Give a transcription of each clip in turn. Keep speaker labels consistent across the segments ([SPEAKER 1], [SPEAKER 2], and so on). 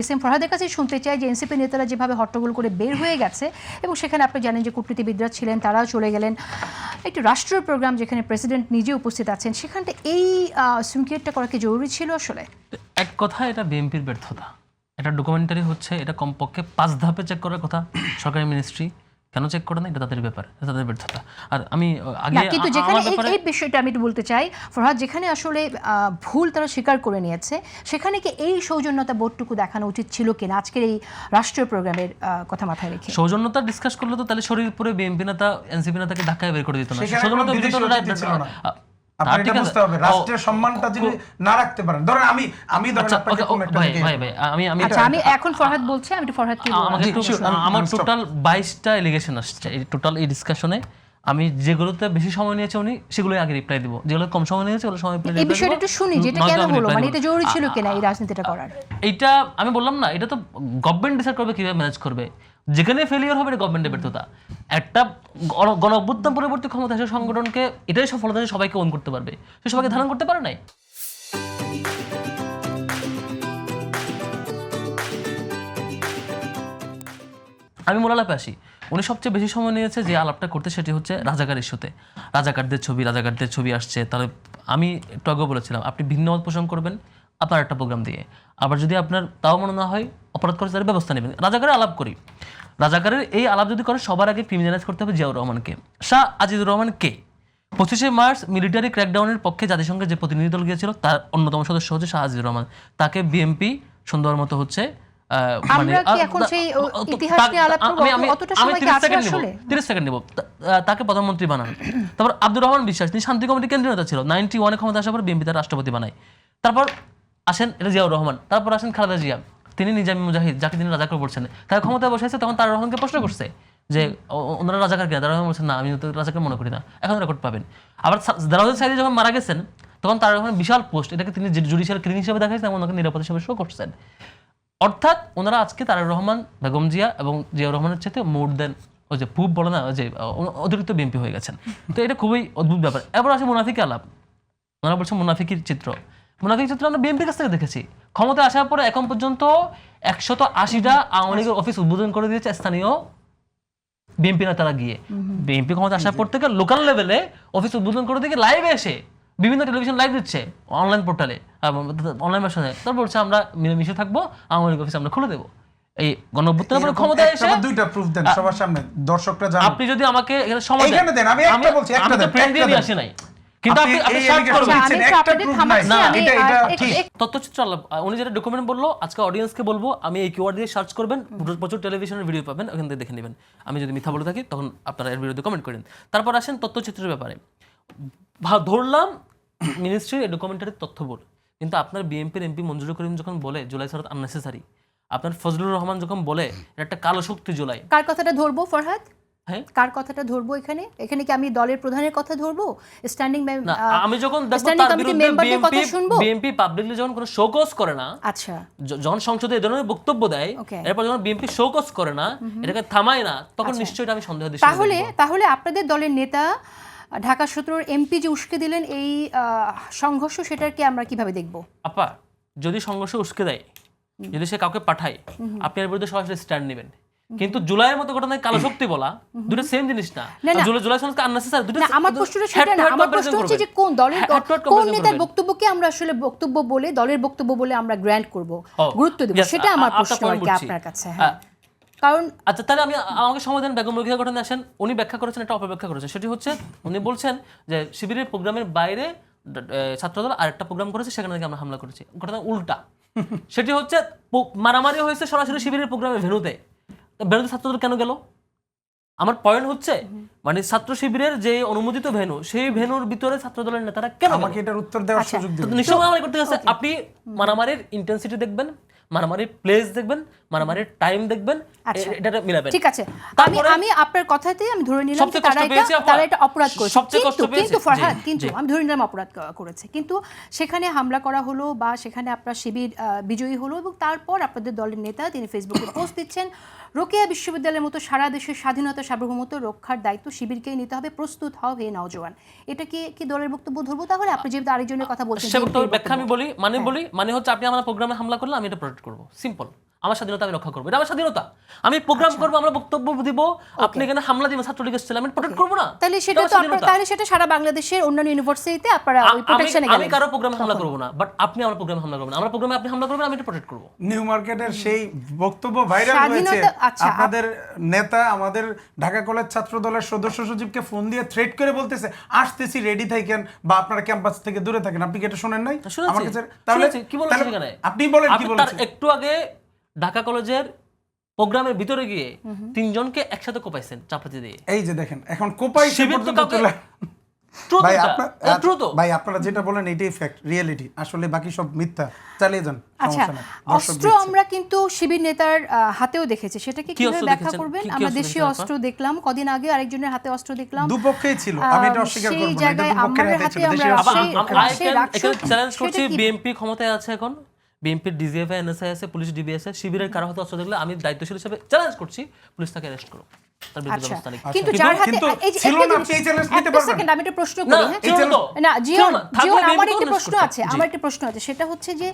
[SPEAKER 1] S M ফরহাদের কাছে শুনতে চাই যে এনসিপি নেতারা যেভাবে হট্টগোল করে বের হয়ে গেছে এবং সেখানে আপনি জানেন যে কূটনীতিবিদরা ছিলেন, তারাও চলে গেলেন, একটি রাষ্ট্রীয় প্রোগ্রাম যেখানে প্রেসিডেন্ট নিজে উপস্থিত আছেন, সেখানটা এই শৃঙ্খলাটা করা কি জরুরি ছিল আসলে?
[SPEAKER 2] এক কথা, এটা বিএনপির ব্যর্থতা। এটা ডকুমেন্টারি হচ্ছে, এটা কমপক্ষে 5 ধাপে চেক করার কথা। সরকারি মিনিস্ট্রি কেন চেক করে না, এটা তাদের ব্যাপার, তাদের ব্যর্থতা। আর আমি আগে
[SPEAKER 1] কিন্তু যেখানে এই বিষয়টা আমি একটু বলতে চাই ফরহাদ, যেখানে আসলে ভুল তারা স্বীকার করে নিয়েছে, সেখানে কি এই সৌজন্যতা বোধটুকু দেখানো উচিত ছিল কিনা আজকের এই রাষ্ট্রীয় প্রোগ্রামের কথা মাথায় রেখে?
[SPEAKER 2] সৌজন্যতা ডিসকাস করলে তো তাহলে শরীরপুরে বিএনপি নেতা এনসিপি নেতাকে ধাক্কায় বের করে দিত না। সৌজন্যতা
[SPEAKER 3] রাষ্ট্রীয় সম্মানটা যদি না রাখতে পারেন, ধরেন আমি
[SPEAKER 1] এখন ফরহাদ বলছে, আমি ফরহাদকে
[SPEAKER 2] আমার টোটাল 22টা এলিগেশন আসছে এই টোটাল এই ডিসকাশনে। আমি যেগুলোতে বেশি সময় নিয়েছে উনি সেগুলোই আগে রিপ্লাই দিব, যেগুলো কম সময় নিয়েছে ওগুলো সময়
[SPEAKER 1] এই বিষয়টা একটু শুনি, যেটা কেন হলো, মানে এটা জরুরি ছিল কিনা এই রাজনীতিটা করার?
[SPEAKER 2] এইটা আমি বললাম না, এটা তো গভর্নমেন্ট ডিসাইড করবে কিভাবে ম্যানেজ করবে। যেখানে ফেলিয়ার হবে এটা গভর্নমেন্টের ব্যর্থতা। একটা গণ অভ্যুত্থান পরবর্তী ক্ষমতা আসে সংগঠনকে এটাই সফলতা সবাইকে ওন করতে পারবে, সে সবাইকে ধারণ করতে পারে নাই। আমি মূল আলাপে আসি। উনি সবচেয়ে বেশি সময় নিয়েছে যে আলাপটা করতে, সেটি হচ্ছে রাজাকার ইস্যুতে। রাজাকারদের ছবি আসছে। তাহলে আমি একটু আগেও বলেছিলাম, আপনি ভিন্ন মত পোষণ করবেন আপনার একটা প্রোগ্রাম দিয়ে, আবার যদি আপনার তাও মনে না হয় অপরাধ করে তাদের ব্যবস্থা নেবেন। রাজাকারের আলাপ করি, রাজাকারের এই আলাপ যদি করে সবার আগে ক্রিমিনালাইজ করতে হবে জিয়াউর রহমানকে। শাহ আজিজুর রহমান কে? 25শে মার্চ মিলিটারি ক্র্যাকডাউনের পক্ষে জাতিসংঘের যে প্রতিনিধি দল গিয়েছিল তার অন্যতম সদস্য হচ্ছে শাহ আজিজুর রহমান। তাকে বিএনপি সুন্দর মতো হচ্ছে 30 সেকেন্ড নেব, তাকে প্রধানমন্ত্রী বানান। তারপর আব্দুর রহমান বিশ্বাস, তিনি শান্তি কমিটির কেন্দ্রীয় নেতা ছিল, 91 ক্ষমতা আসার পর বিএনপি তার রাষ্ট্রপতি বানায়। তারপর আসেন এটা জিয়াউর রহমান, তারপর আসেন খালেদা জিয়া, তিনি নিজামী মুজাহিদ, যাকে তিনি রাজাকার বলছেন, তার ক্ষমতায় বসেছে। তখন তার রহমানকে প্রশ্ন করছে যে ওনারা রাজাকার কিনা, তার রহমান বলছেন না, আমি তো রাজাকার মনে করি না। এখন রেকর্ড পাবেন। আবার দারাউদ্দিন সাইদি যখন মারা গেছেন তখন তার রহমান বিশাল পোস্ট, এটাকে তিনি জুডিশিয়াল ক্লিন হিসেবে দেখাইছেন এবং ওনাকে নিরাপদ হিসেবে শো করছেন। অর্থাৎ ওনারা আজকে তারেক রহমান, বেগম জিয়া এবং জিয়াউর রহমানের চাইতে মোর দেন ওই যে খুব বলে না, ওই যে অতিরিক্ত বিএনপি হয়ে গেছেন। তো এটা খুবই অদ্ভুত ব্যাপার। এবার আসে মুনাফিকে আলাপ। ওনারা বলছেন মুনাফিকির চিত্র। মুনাফিক চিত্র আমরা বিএনপির কাছ থেকে দেখেছি। ক্ষমতা আসার পরে এখন পর্যন্ত 180টা আওয়ামী লীগের অফিস উদ্বোধন করে দিয়েছে স্থানীয় বিএনপি নেতারা গিয়ে। বিএনপি ক্ষমতা আসার পর থেকে লোকাল লেভেলে অফিস উদ্বোধন করে দিয়ে লাইভে এসে বিভিন্ন টেলিভিশন লাইভ দিচ্ছে, অনলাইন পোর্টালে, অনলাইন ভার্সনে। তারপর বলছে আমরা মিলেমিশে থাকবো, আওয়ামী লীগ অফিস আমরা খুলে দেবো। এই গণঅভ্যুত্থানের ক্ষমতায় এসে
[SPEAKER 3] দুইটা প্রুফ দেন সবার সামনে, দর্শকরা জানেন।
[SPEAKER 2] আপনি যদি আমাকে এখানে সময়
[SPEAKER 3] দেন, আমি একটা বলছি, একটা দেন,
[SPEAKER 2] ফ্রেন্ড দিয়ে আসি নাই, কিন্তু আপনি সার্চ করবেন
[SPEAKER 3] একটা প্রুফ নাই না, এটা ঠিক
[SPEAKER 2] তথ্যচিত্র আলাপ। উনি যেটা ডকুমেন্ট বললো, আজকে অডিয়েন্সকে বলবো, আমি এই কিওয়ার্ড দিয়ে সার্চ করবেন, প্রচুর টেলিভিশনের ভিডিও পাবেন, ওখান থেকে দেখে নেবেন। আমি যদি মিথ্যা বলে থাকি তখন আপনারা এর বিরুদ্ধে কমেন্ট করেন। তারপর আসেন তথ্যচিত্রের ব্যাপারে। ধরলাম মিনিস্ট্রির এই ডকুমেন্টারির তথ্য বল, কিন্তু আপনার বিএনপির এমপি মঞ্জুর করিম যখন বলে জুলাই সনদ আননেসেসারি, আপনার ফজলুর রহমান যখন বলে এটা একটা কালো শক্তি জুলাই,
[SPEAKER 1] কার কথাটা ধরবো ফরহাদ? কার কথাটা ধরবো এখানে? এখানে কি আমি দলের প্রধানের কথা ধরবো? স্ট্যান্ডিং
[SPEAKER 2] আমি যখন বিএনপি পাবলিকলি যখন কোনো শোকজ করে না, আচ্ছা, যখন সংসদে এই ধরনের বক্তব্য দেয়, এরপর যখন বিএনপি শোকজ করে না, এটাকে থামায় না, তখন নিশ্চয়ই আমি সন্দেহ দিচ্ছি।
[SPEAKER 1] তাহলে আপনাদের দলের নেতা ঢাকা 17 এমপি যে উস্কে দিলেন এই সংঘর্ষ, সেটাকে আমরা কিভাবে দেখব?
[SPEAKER 2] আপা, যদি সংঘর্ষ উস্কে দেয়, যদি সে কাউকে পাঠায়, আপনি এর বিরুদ্ধে সরাসরি স্ট্যান্ড নেবেন। কিন্তু জুলাইয়ের মতো ঘটনায় কালো শক্তি বলা দুটো সেম জিনিস না। জুলাই সনদকে আননেসেসারি দুটো।
[SPEAKER 1] আমার প্রশ্নটা সেটা না, আমার প্রশ্ন হচ্ছে যে কোন দলের কোন নেতার বক্তব্যকে আমরা আসলে বক্তব্য বলে, দলের বক্তব্য বলে আমরা গ্র্যান্ট করব, গুরুত্ব দেব, সেটা আমার প্রশ্ন আর কি আপনার কাছে। হ্যাঁ, কারণ
[SPEAKER 2] আচ্ছা, তাহলে আমাকে সময় দেন। বেগম রোকেয়া ঘটনা আসেন, উনি ব্যাখ্যা করেছেন, একটা অপব্যাখ্যা করেছেন। সেটি হচ্ছে উনি বলছেন যে শিবিরের প্রোগ্রামের বাইরে ছাত্রদল আরেকটা প্রোগ্রাম করেছে, সেখানে থেকে আমরা হামলা করেছি। ঘটনা উল্টা। সেটি হচ্ছে মারামারি হয়েছে সরাসরি শিবিরের প্রোগ্রামের ভেন্যুতে। ভেন্যুতে ছাত্রদল কেন গেল? আমার পয়েন্ট হচ্ছে, মানে ছাত্র শিবিরের যে অনুমোদিত ভেন্যু, সেই ভেন্যুর ভিতরে ছাত্রদলের নেতারা কেন?
[SPEAKER 3] আমাকে এটার উত্তর দেওয়ার সুযোগ দিন।
[SPEAKER 2] নিশ্চয়ই মারামারি করতে গেছে। আপনি মারামারির ইন্টেন্সিটি দেখবেন, মারামারির প্লেস দেখবেন, মারামারির টাইম দেখবেন, এটা মিলাবেন।
[SPEAKER 1] ঠিক আছে, আমি আপনার কথাতেই আমি ধরে নিলাম যে তারা এটা অপরাধ করেছে, কিন্তু ফরহাদ, কিন্তু আমি ধরে নিলাম অপরাধ করেছে, কিন্তু সেখানে হামলা করা হলো বা সেখানে আপনার শিবির বিজয়ী হলো এবং তারপর আপনাদের দলের নেতা তিনি ফেসবুকে পোস্ট দিচ্ছেন, রোকেয়া বিশ্ববিদ্যালয়ের মতো সারা দেশের স্বাধীনতা সার্বভৌমত্ব রক্ষার দায়িত্ব শিবিরকেই নিতে হবে, প্রস্তুত হও হে নওজোয়ান। এটা কি দলের বক্তব্য ধরবো? তাহলে আপনি যেহেতু আরেকজনের কথা বলছেন,
[SPEAKER 2] ব্যাখ্যা আমি বলি, মানে হচ্ছে আপনি আমার প্রোগ্রামে হামলা করলে আমি এটা প্রোটেক্ট করবো, সিম্পল। আমার স্বাধীনতা আমি রক্ষা করবো, এটা আমার স্বাধীনতা। আমি প্রোগ্রাম করবো, আমরা বক্তব্য দিব, আপনি এখানে হামলা দিবেন ছাত্রলীগের ছেলে, আমি প্রোটেক্ট করবো না?
[SPEAKER 1] তাহলে সেটা তো আপনারা, তাহলে সেটা সারা বাংলাদেশের অন্যান্য ইউনিভার্সিটিতে আপনারা ওই প্রোটেকশনে গেলেন।
[SPEAKER 2] আমি কারো প্রোগ্রামে হামলা করবো না, বাট আপনি আমার প্রোগ্রামে হামলা করবেন, আমার প্রোগ্রামে আপনি হামলা করবেন, আমি এটা প্রোটেক্ট করবো।
[SPEAKER 3] নিউ মার্কেটের সেই বক্তব্য ভাইরাল হয়েছে, আপনাদের নেতা আমাদের ঢাকা কলেজ ছাত্র দলের সদস্য সচিবকে ফোন দিয়ে থ্রেট করে বলতেছে আসতেছি, রেডি থাকেন বা আপনারা ক্যাম্পাস থেকে দূরে থাকেন। আপনি কি এটা শুনেন নাই? আমার কাছে তাহলে
[SPEAKER 2] কি বলেছেন এখানে?
[SPEAKER 3] আপনি বলেন কি বলেছেন?
[SPEAKER 2] একটু আগে ঢাকা কলেজের প্রোগ্রামের ভিতরে গিয়ে 3 জনকে একসাথে কোপাইছেন চাপাতি দিয়ে।
[SPEAKER 3] এই যে দেখেন এখন কোপাই
[SPEAKER 2] শিবির তো কাউকে
[SPEAKER 3] ভাই আপনারা যেটা বলেন এটাই ফ্যাক্ট, রিয়েলিটি, আসলে বাকি সব মিথ্যা। চালিয়ে যান,
[SPEAKER 1] আচ্ছা,
[SPEAKER 3] সমস্যা নাই।
[SPEAKER 1] অস্ত্র আমরা কিন্তু শিবির নেতার হাতেও দেখেছি, সেটাকে কিভাবে ব্যাখ্যা করবেন? আমরা দেশীয় অস্ত্র দেখলাম, কদিন আগে আরেকজনের হাতে অস্ত্র দেখলাম,
[SPEAKER 3] দুপক্ষেই ছিল, আমি এটা অস্বীকার করব না,
[SPEAKER 1] সেই জায়গায় আমাদের হাতে আমরা
[SPEAKER 2] চ্যালেঞ্জ করছি, বিএনপি ক্ষমতায় আছে এখন, বিএনপির ডিজিএফআই, এনএসআই আছে, পুলিশ ডিবি আছে, শিবিরের কারো হাতে অস্ত্র দেখলে আমি দায়িত্বশীল হিসেবে চ্যালেঞ্জ করছি, পুলিশ তাকে অ্যারেস্ট করো, তার বিরুদ্ধে ব্যবস্থা নিক।
[SPEAKER 1] কিন্তু যার হাতে এই যে একটা সেকেন্ড আমি একটা প্রশ্ন করি, না জিওন, আমার একটা প্রশ্ন আছে, সেটা হচ্ছে যে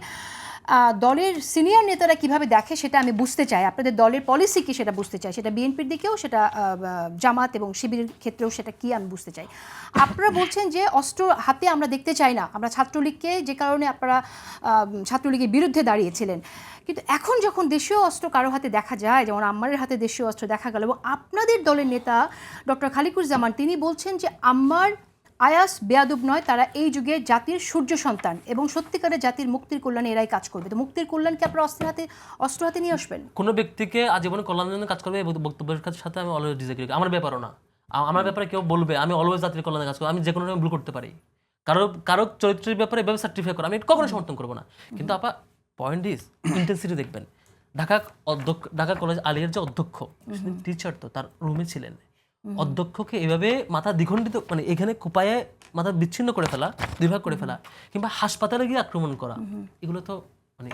[SPEAKER 1] দলের সিনিয়র নেতারা কিভাবে দেখে সেটা আমি বুঝতে চাই, আপনাদের দলের পলিসি কি সেটা বুঝতে চাই, সেটা বিএনপির দিকেও, সেটা জামাত এবং শিবিরের ক্ষেত্রেও সেটা কি আমি বুঝতে চাই। আপনারা বলছেন যে অস্ত্র হাতে আমরা দেখতে চাই না, আমরা ছাত্রলীগকে, যে কারণে আপনারা ছাত্রলীগের বিরুদ্ধে দাঁড়িয়েছিলেন, কিন্তু এখন যখন দেশীয় অস্ত্র কারো হাতে দেখা যায়, যেমন আম্মারের হাতে দেশীয় অস্ত্র দেখা গেল, এবং আপনাদের দলের নেতা ডক্টর খালিকুজ্জামান তিনি বলছেন যে আম্মার আয়াস বেয়াদব নয়, তারা এই যুগে জাতির সূর্য সন্তান এবং সত্যিকারের জাতির মুক্তির কল্যাণে এরাই কাজ করবে। তো মুক্তির কল্যাণকে আপনারা অস্ত্র হাতে নিয়ে আসবেন?
[SPEAKER 2] কোনো ব্যক্তিকে আজীবন কল্যাণের জন্য কাজ করবে এই বক্তব্যের সাথে আমি অলওয়েজ ডিসএগ্রি করি। আমার ব্যাপারও না, আমার ব্যাপারে কেউ বলবে আমি অলওয়েজ জাতির কল্যাণে কাজ করবো, আমি যে কোনো ভুল করতে পারি, কারো চরিত্রের ব্যাপারে এভাবে সার্টিফাই করা আমি কখনো সমর্থন করবো না। কিন্তু আপা পয়েন্ট ইজ ইন্টেন্সিটি দেখবেন, ঢাকা কলেজ আলিয়ার যে অধ্যক্ষ টিচার, তো তার রুমে ছিলেন, অধ্যক্ষকে এভাবে মাথা দ্বিখণ্ডিত, মানে এখানে কোপায়ে মাথা বিচ্ছিন্ন করে ফেলা, দুই ভাগ করে ফেলা, কিংবা হাসপাতালে গিয়ে আক্রমণ করা, এগুলো তো মানে